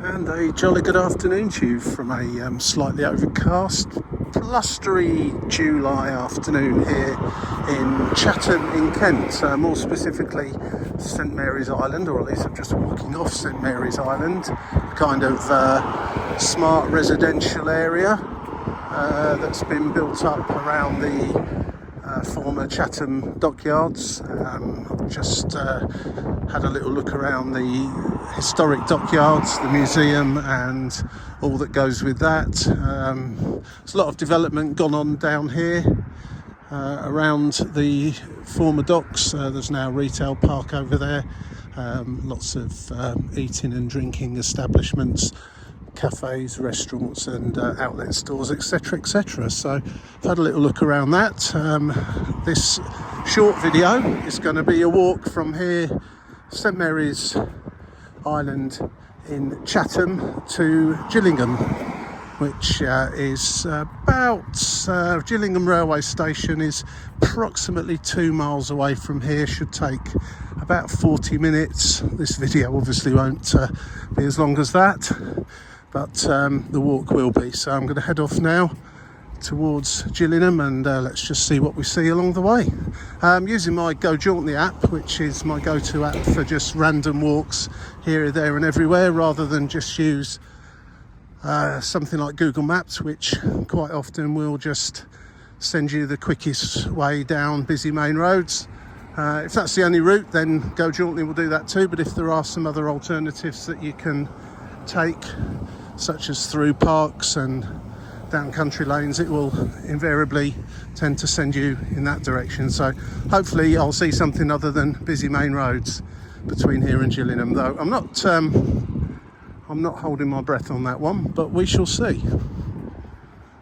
And a jolly good afternoon to you from a slightly overcast, blustery July afternoon here in Chatham in Kent, more specifically St Mary's Island, or at least I'm just walking off St Mary's Island, a kind of smart residential area that's been built up around the former Chatham dockyards. I've just had a little look around the historic dockyards, the museum and all that goes with that. There's a lot of development gone on down here around the former docks. There's now a retail park over there, lots of eating and drinking establishments, cafes, restaurants and outlet stores, etc, etc. So I've had a little look around that. This short video is going to be a walk from here, St Mary's Island in Chatham, to Gillingham, which is about Gillingham railway station is approximately 2 miles away from here. Should take about 40 minutes. This video obviously won't be as long as that, but the walk will be. So I'm going to head off now towards Gillingham and let's just see what we see along the way. Using my Go Jauntly app, which is my go-to app for just random walks here, there and everywhere, rather than just use something like Google Maps, which quite often will just send you the quickest way down busy main roads. If that's the only route, then Go Jauntly will do that too, but if there are some other alternatives that you can take, such as through parks and down country lanes, it will invariably tend to send you in that direction. So hopefully I'll see something other than busy main roads between here and Gillingham, though I'm not holding my breath on that one, but we shall see.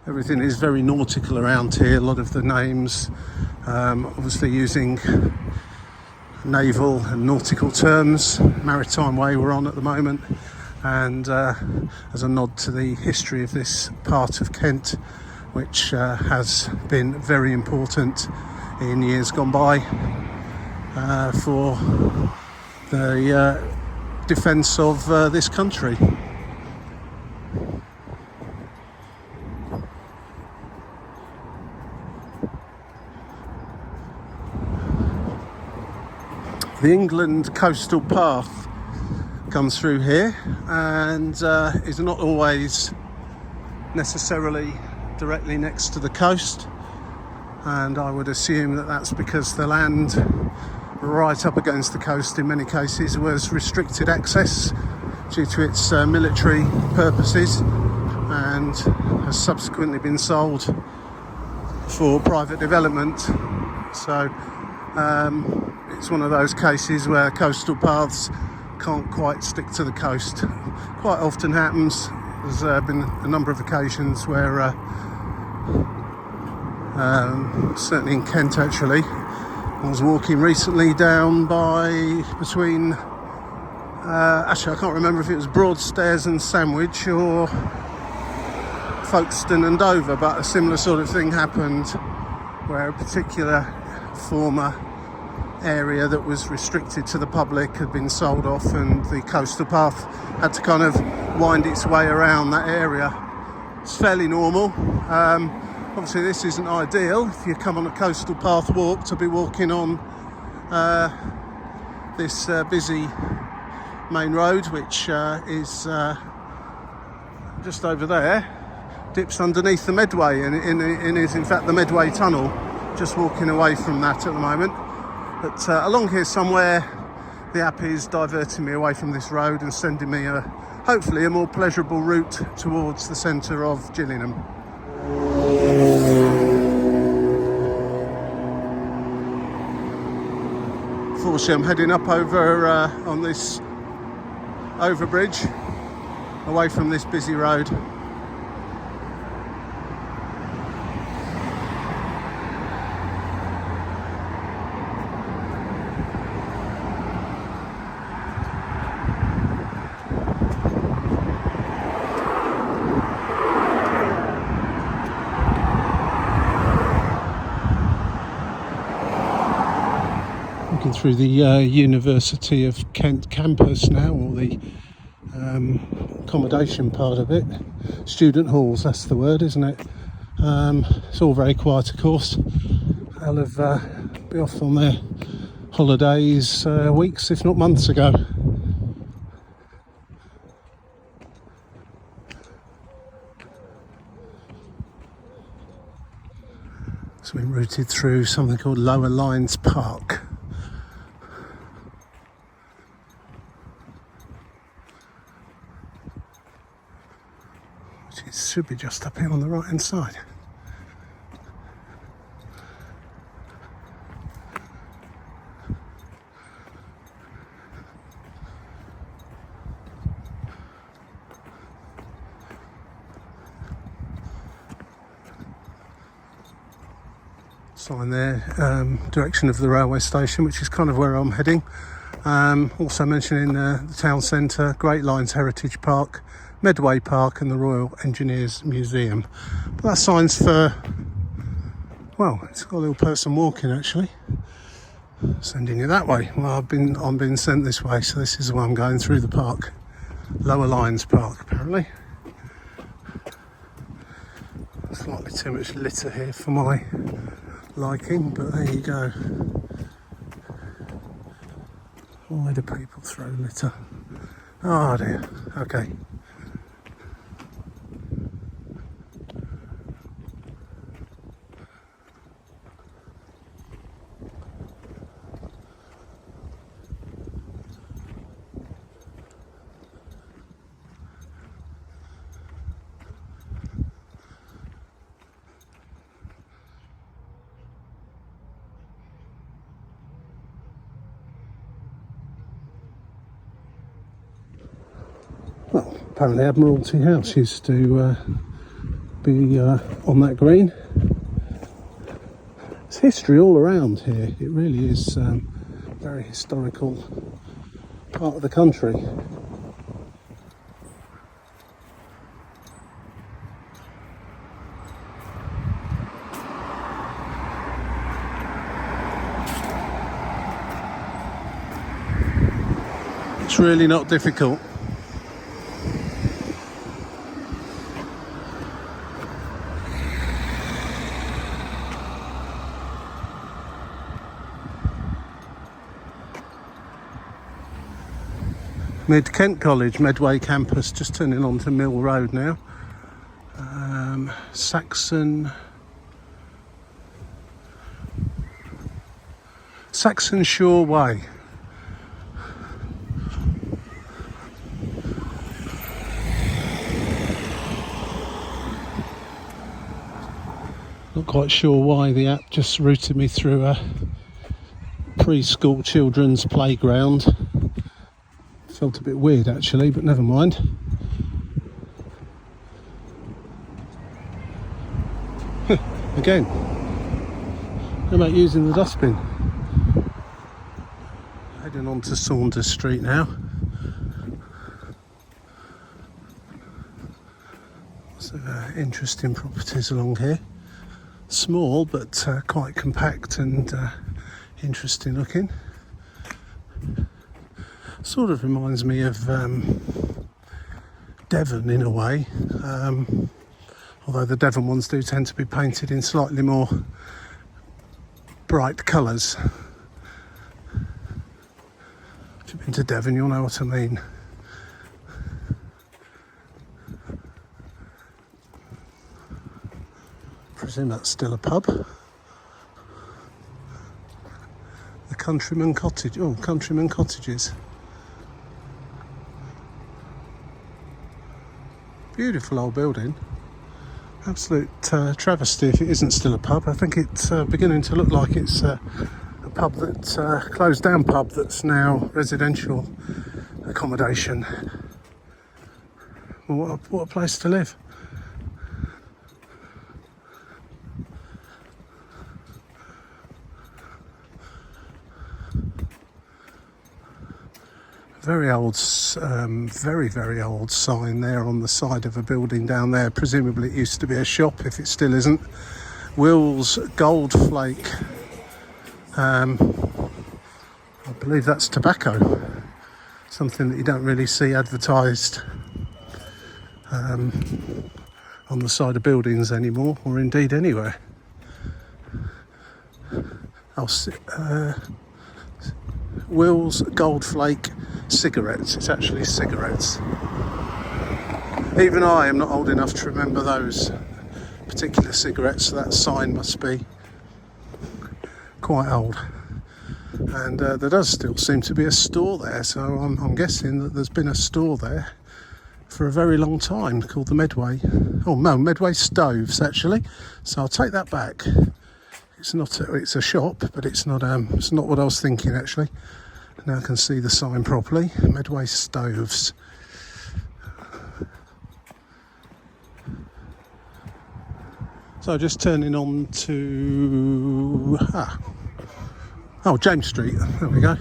Everything is very nautical around here. A lot of the names obviously using naval and nautical terms. Maritime Way we're on at the moment, and as a nod to the history of this part of Kent, which has been very important in years gone by for the defence of this country. The England Coastal Path comes through here and is not always necessarily directly next to the coast, and I would assume that that's because the land right up against the coast in many cases was restricted access due to its military purposes, and has subsequently been sold for private development. So it's one of those cases where coastal paths can't quite stick to the coast. Quite often happens. There's been a number of occasions where certainly in Kent actually, I was walking recently down by between actually I can't remember if it was Broadstairs and Sandwich or Folkestone and Dover, but a similar sort of thing happened where a particular former area that was restricted to the public had been sold off, and the coastal path had to kind of wind its way around that area. It's fairly normal. Obviously this isn't ideal if you come on a coastal path walk to be walking on this busy main road, which is just over there, dips underneath the Medway and is in fact the Medway tunnel. Just walking away from that at the moment. But along here somewhere, the app is diverting me away from this road and sending me hopefully a more pleasurable route towards the centre of Gillingham. Unfortunately, I'm heading up over on this overbridge, away from this busy road. Through the University of Kent campus now, or the accommodation part of it. Student halls, that's the word, isn't it? It's all very quiet, of course. They'll have been off on their holidays weeks, if not months ago. So we're routed through something called Lower Lines Park. Which should be just up here on the right hand side. Sign there, direction of the railway station, which is kind of where I'm heading. Also mentioning the town centre, Great Lines Heritage Park, Medway Park and the Royal Engineers Museum. But that sign's for, well, it's got a little person walking actually. Sending you that way. Well, I'm being sent this way, so this is why I'm going through the park. Lower Lines Park, apparently. Slightly too much litter here for my liking, but there you go. Why do people throw litter? Oh dear, okay. Well, apparently Admiralty House used to be on that green. There's history all around here. It really is a very historical part of the country. It's really not difficult. Mid-Kent College, Medway campus, just turning onto Mill Road now. Saxon Shore Way. Not quite sure why the app just routed me through a preschool children's playground. Felt a bit weird actually, but never mind. Again, how about using the dustbin? Heading on to Saunders Street now. So interesting properties along here. Small but quite compact and interesting looking. Sort of reminds me of Devon in a way, although the Devon ones do tend to be painted in slightly more bright colours. If you've been to Devon, you'll know what I mean. I presume that's still a pub. The Countryman Cottage. Oh, Countryman Cottages. Beautiful old building. Absolute travesty if it isn't still a pub. I think it's beginning to look like it's a pub that's closed down pub that's now residential accommodation. Well, what a place to live. Very old, very old sign there on the side of a building down there. Presumably it used to be a shop, if it still isn't. Will's Gold Flake. I believe that's tobacco. something that you don't really see advertised on the side of buildings anymore, or indeed anywhere. Will's Goldflake cigarettes. It's actually cigarettes. Even I am not old enough to remember those particular cigarettes, so that sign must be quite old. And there does still seem to be a store there, so I'm guessing that there's been a store there for a very long time called the Medway. Oh no, Medway Stoves actually. So I'll take that back. It's not. It's a shop, but it's not what I was thinking actually. Now I can see the sign properly. Medway Stoves. So just turning on to James Street. There we go.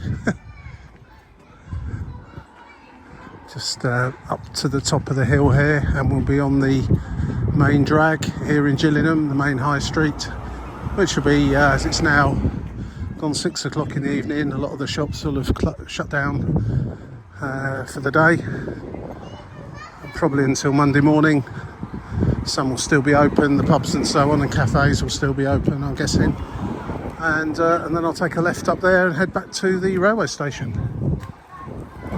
Just up to the top of the hill here, and we'll be on the main drag here in Gillingham, the main high street, which will be, as it's now gone 6 o'clock in the evening, a lot of the shops will have shut down for the day, probably until Monday morning. Some will still be open, the pubs and so on, and cafes will still be open, I'm guessing. And then I'll take a left up there and head back to the railway station,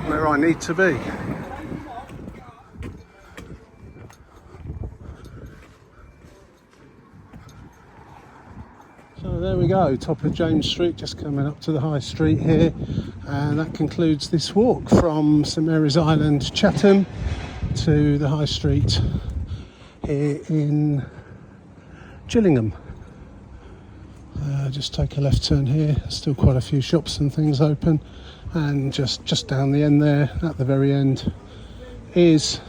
where I need to be. So there we go, top of James Street, just coming up to the high street here, and that concludes this walk from St Mary's Island, Chatham, to the high street here in Gillingham. Just take a left turn here, still quite a few shops and things open, and just down the end there, at the very end, is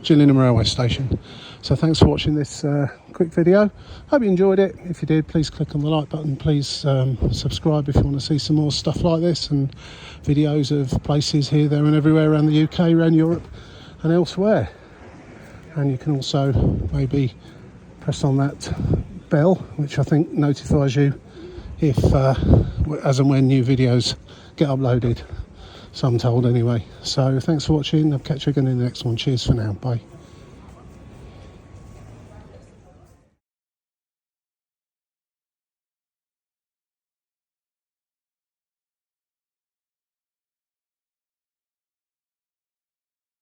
Gillingham Railway Station. So thanks for watching this quick video. Hope you enjoyed it. If you did, please click on the like button. Please subscribe if you want to see some more stuff like this, and videos of places here, there and everywhere around the UK, around Europe and elsewhere. And you can also maybe press on that bell, which I think notifies you if as and when new videos get uploaded, so I'm told anyway. So thanks for watching. I'll catch you again in the next one. Cheers for now. Bye.